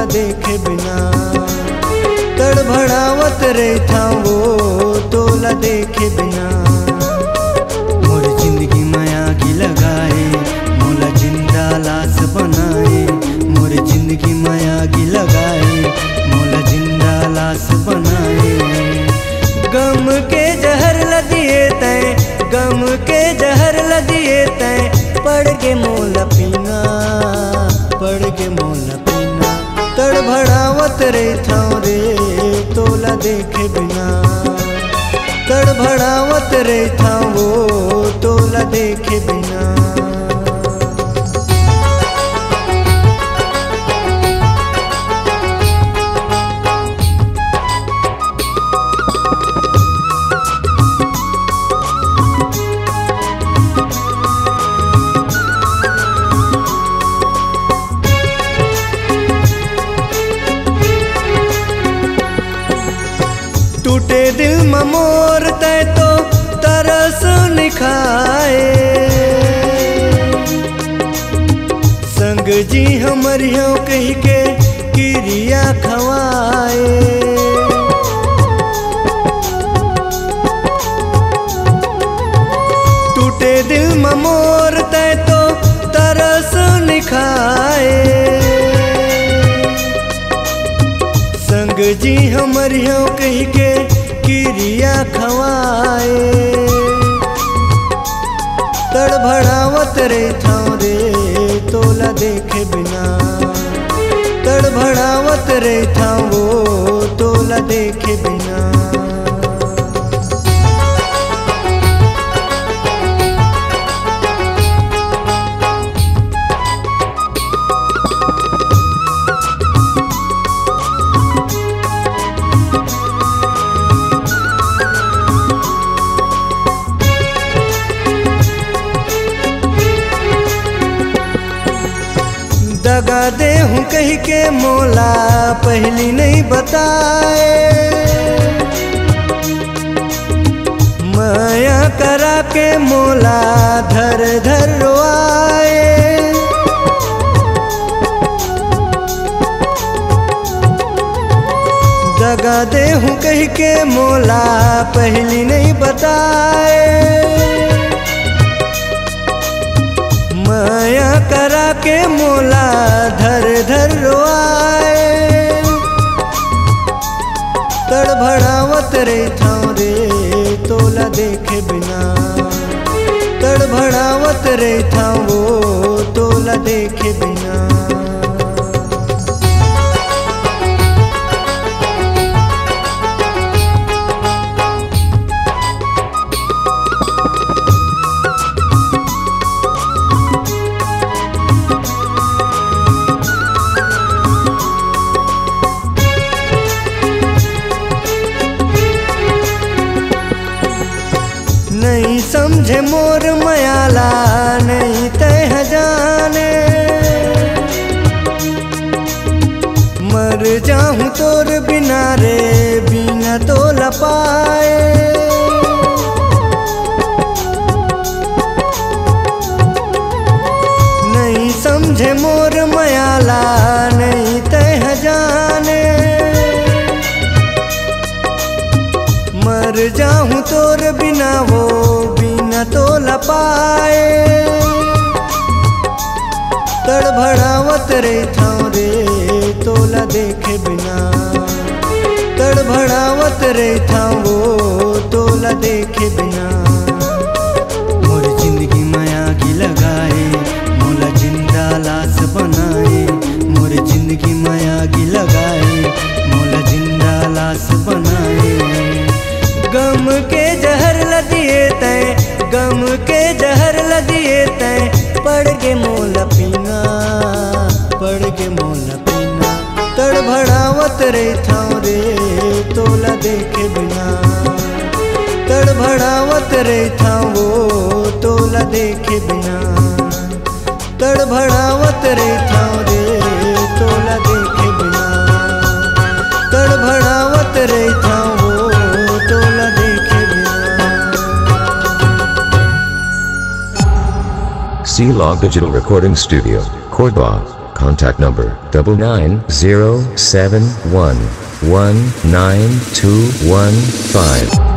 तोला देखे बिना। तड़भड़ावत रहता वो तोला देखे बिना। मोर जिंदगी में आगी लगाए मोला जिंदा लाश बनाए। मोर जिंदगी में आगी लगाए मोला जिंदा लाश बनाए। गम के जहर लदिए तय, गम के जहर लदिए तय, पड़ के मोला पीना, पड़ के मोला पीना। तड़भड़ावत रहता रे तोला देखे बिना। तड़भड़ावत रहता वो तोला देखे बिना। टूटे दिल में मोर तय तो तरस निखाए। संग जी हमरियों कह के किरिया खवाए। टूटे दिल में मोर तय तो तरस निखाए। संग जी हमरियों कह के किरिया खवाए। तड़भड़ावत रहता रे तोला देखे बिना। तड़भड़ावत रहता वो तोला देखे बिना। दगा दे हूँ कह के मोला पहली नहीं बताए। माया करा के मोला धर धर रोआए। दगा दे हूँ कह के मोला पहली नहीं बताए। माया करा के मोला धर धर रोआए। तड़भड़ावत रहता रे तोला देखे बिना। तड़भड़ावत रहता वो तोला देखे बिना। नहीं समझे मोर मयाला नहीं तह जाने। मर जाऊं तोर बिना रे बिना तो लपाए। नहीं समझे मोर मयाला नहीं तह जाने। मर जाऊं तोर बिना वो बिना तो लपाए। तड़भड़ावत रहता रे तोला देखे बिना। तड़भड़ावत रहता वो तोला देखे बिना। मोर जिंदगी में आगी लगाए मोला जिंदा लाश बनाए। मोर जिंदगी में आगी लगाए मोला जिंदा लाश बनाए। गम के जहर लदिए तय, गम के जहर लदिए तय, पड़ के मोला पीना, पड़ के मोला पीना। तड़भड़ावत रहता रे तोला देखे बिना। तड़भड़ावत रहता वो तोला देखे बिना। तड़भड़ावत रहता रे तोला देखे बिना। तड़भड़ावत रहता वो तोला देखे बिना। C-Log Digital Recording Studio, Cordoba. Contact number 99071192215.